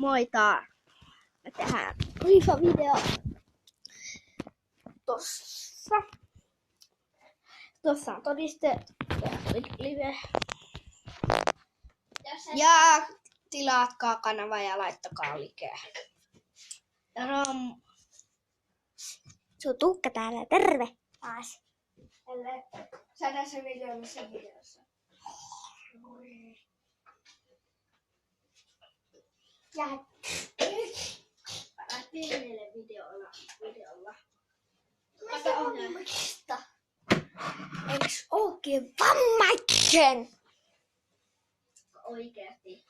Moita! Me tehdään FIFA-video tossa on todisteet live. Ja tilatkaa kanava ja laittakaa likeä. Sun Tuukka täällä, terve taas. Sadassa miljoonassa videossa. Ja Pienelle videolla. kato ohjelmista. Eiks ookin vammaisen? Oikeesti.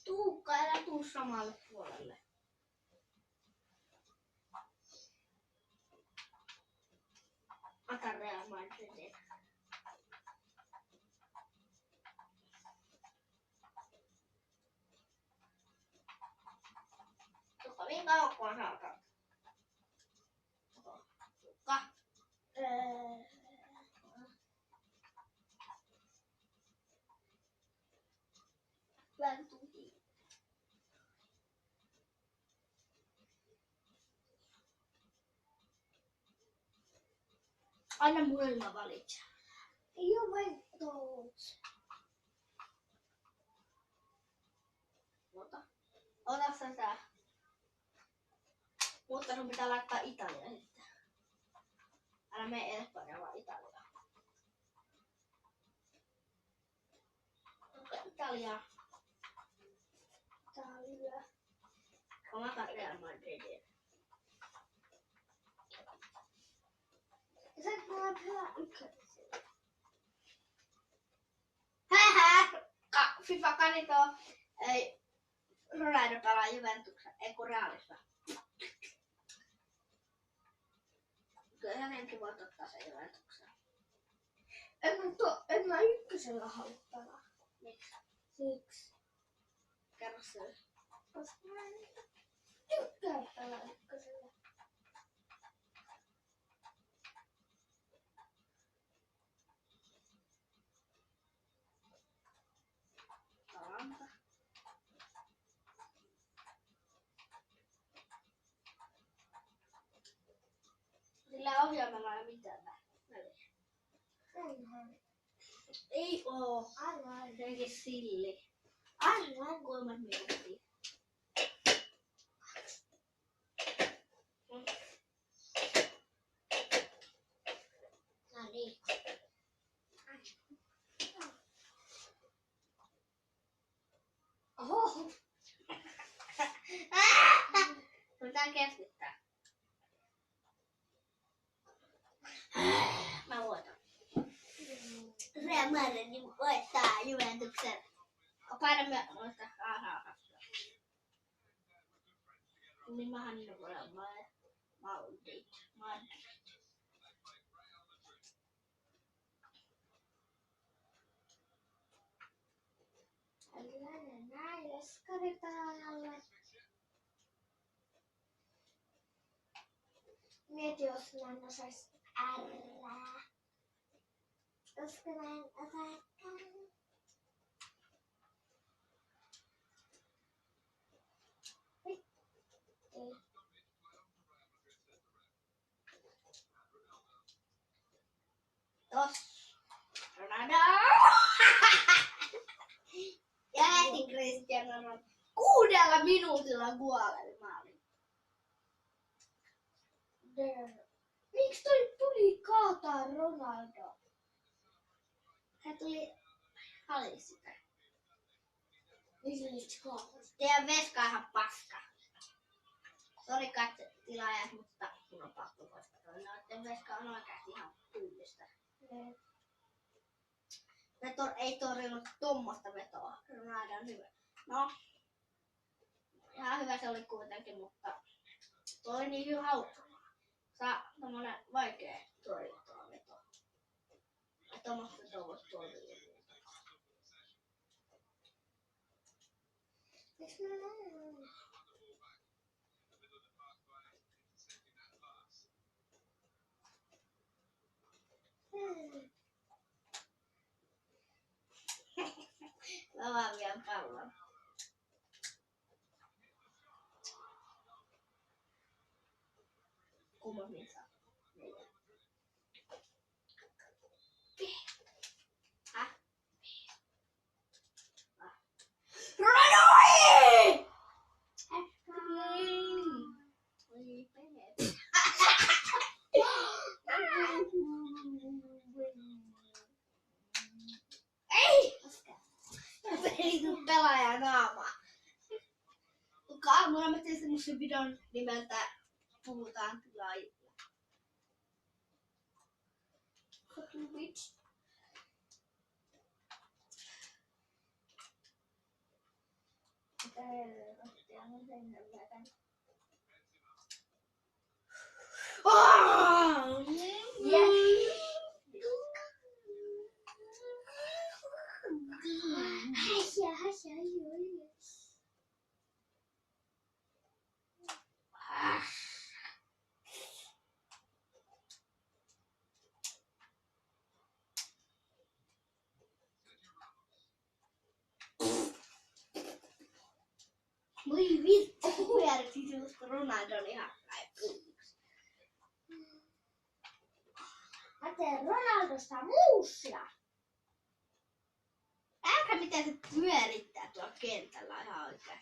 Tuukka, älä tuu samalle puolelle. Ota Real Madridin. Tuukka, niin kauan kun saatat. Tuukka. Anna mulle mä valitsen. Juventus. Ota sä tää. Mutta sun pitää laittaa Italia sitten. Älä mene Espanja, vaan Italia. Italia. Mä otan Real Madridin. Sä et mulla pelaa ykkönen. FIFA kanito ei Ronaldo pelaa Juventuksen, ei kun Realissa. Kyllä hänenkin voit ottaa sen Juventuksen. En mä ykkösellä halua pelaa. Miksi? Siksi. Kerro syy. Koska mä en tykkää pelaa ykkösellä. Talanta. Sillä ohjelmalla ei ole mitään väliä. Ei oo. Aivan. Jotenkin silli. Aivan. 3 minuuttia. No niin. Oho. Pitää keskittää. Mä voitan. Real Madrid voittaa Juventuksen. Paina myös noista haasahasta. Niin mähän niin voi olla Madrid. Tällainen näin, leskaripäivälle. Mieti, jos mä en osais ärrää. Koska mä en osaa ärrää. Tos. Ronaldo. Ja heti Cristiano Ronaldo. 6 minuutilla kuoleli maali. Miksi toi tuli kaataa Ronaldo? Se tuli halii sitä. Miksi Teidän veska on ihan paska. Sori tilaajat, mutta mun on pakko poistaa. Noitten veska on oikeasti ihan tyylistä. Veto ei torjunut tommoista vetoa. Ronaldo on hyvä. No, ihan hyvä se oli kuitenkin, mutta toi oli niin hauska. Saa tommonen vaikea torjuntaa veto. Ja tommoista vetoa voisi torjua. Miksi mä näin? Mä mä vien pallon. Kumma mies on. Ronoi! Ei! Pelitut pelaajan naamaa. Aamulla mä tein semmosen videon nimeltä Puhutaan tilaajilla. Fucking bitch. Mitä helvettiä mä sen vetän. Voi vittu, kun pyöritin semmoista Ronaldon ihan päin. Mä teen Ronaldosta muussia. Älkää mitä se pyörittää tuolla kentällä ihan oikein.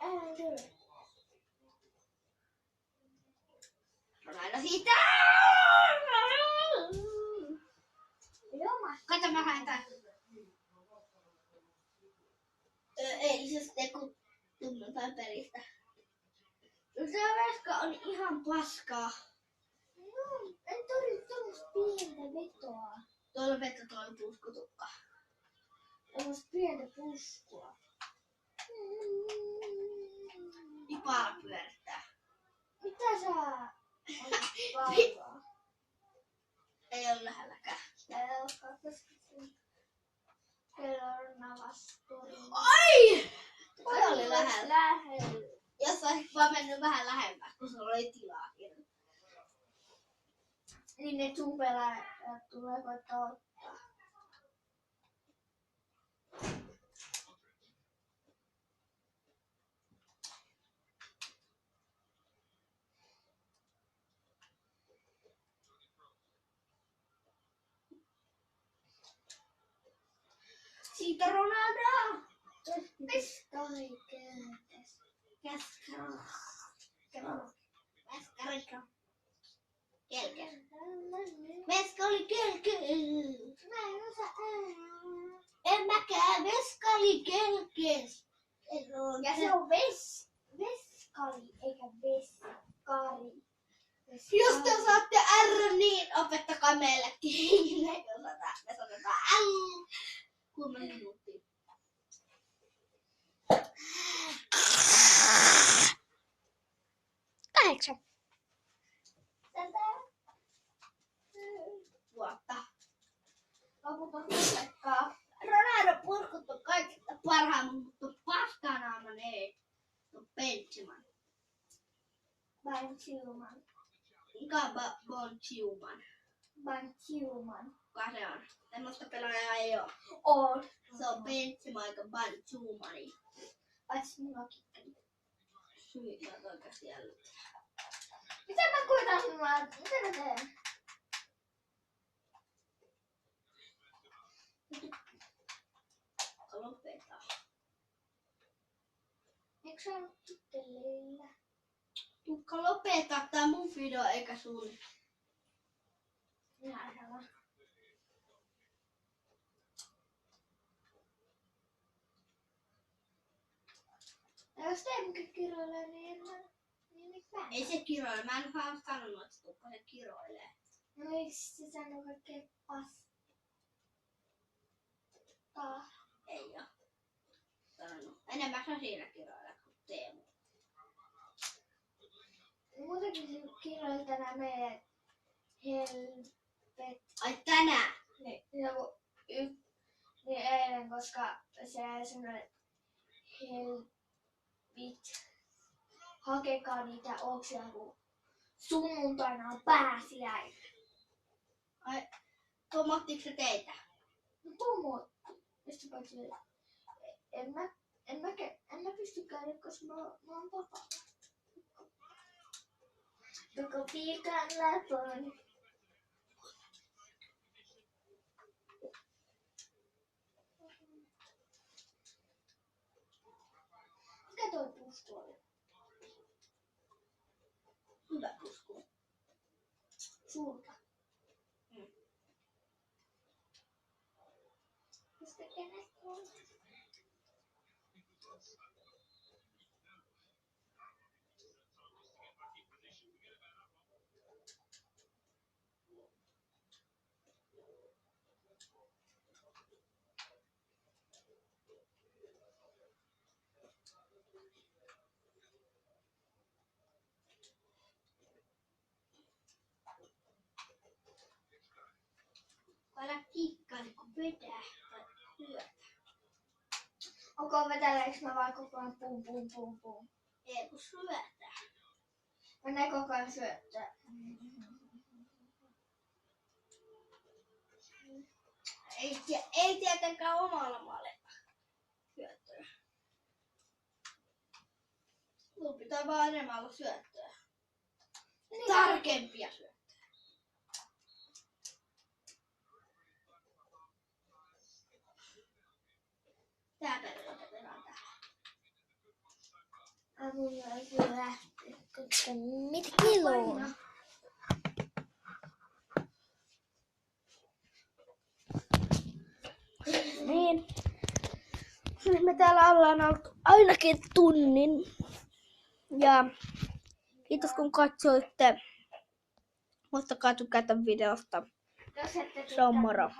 Älä kyllä. Ronaldo siitä! Joma. Kato mä haen tän. Eilisestä kun tunnetaan pelistä. Se veska on ihan paskaa. No, en tori tommoista pientä vetoa. Tuolla veto tuolla puskutukka. Tommoista pientä puskua. Ipara pyörittää. Mitä sä olet valvoa? Ei ole lähelläkään. Kello on navastori. Ai! Se oli lähellä. Lähellä. Jos olisit vaan mennyt vähän lähemmäs, kun sulla oli tilaa. Niin ne tupelaajat tulee koittaa ottaa. Siitä Ronaldo! Veskarika. Veska oli kelkes. Mä en osaa En mäkään. Veska oli kelkes. Ja se on veskali eikä veskari. Jos te osaatte R, niin opettakaa meillekin. Me sanotaan L. 3 minuuttia. Vuotta. Loputon kuulekkaa. Ronaldo purkuttu kaikista parhaimman, mutta paskanaama ei. No Benjamin. Banchiuman. Mikä Bonchiuman? Banchiuman. Kuka se on? Semmoista pelaajaa ei oo. On. Se on Benjamin eikä Bonchiumani. Paitsi mulla kikkeli. Syy, sä oot oikeasti jälleen. Mitä mä koitan sinua? Mitä mä teen? Lopeta. Eikö sä ollut kikkeleillä? Tukka lopeta tää mun video eikä sun. Ihan sama. Ja jos Teemukin kiroilee, niin mä. Ei se kiroile. Mä en vaan sanonut, että Tukka se kiroilee. No miksi se sanoo kaikkea paskaa? Ei oo. Sanonut. Enemmän sä siinä kiroilet kuin Teemu. Muutenkin se kiroili tänään meidän Ai tänään? niin eilen, koska se sanoi helvit. Hakekaa niitä oksia, kun sunnuntaina on pääsiäinen. Ai, tomottiko se teitä? No tomotti. Mistä paitsi en mä pysty käydä, koska mä oon papalla. Koko viikon läpön. Mikä toi pusku oli? Hyvä pusku. Suurta. Koska kenestä on? Älä kikkaile, kun vetää tai syötä. Onko veteleiks mä vaan koko ajan pum? Ei kun syötä. Mä näin koko ajan syöttää. Ei tietenkään omalla malilla syöttöä. Sulla pitää vaan enemmän olla syöttöä. Tarkempia syöttöä. Tää perillä lopetetaan tähän. Mulla ei kyllä lähteä, koska mitä kiloa? Niin. Me täällä ollaan oltu ainakin tunnin. Ja kiitos kun katsoitte. Muistakaa tykätä videosta. Jos ette Se on moro.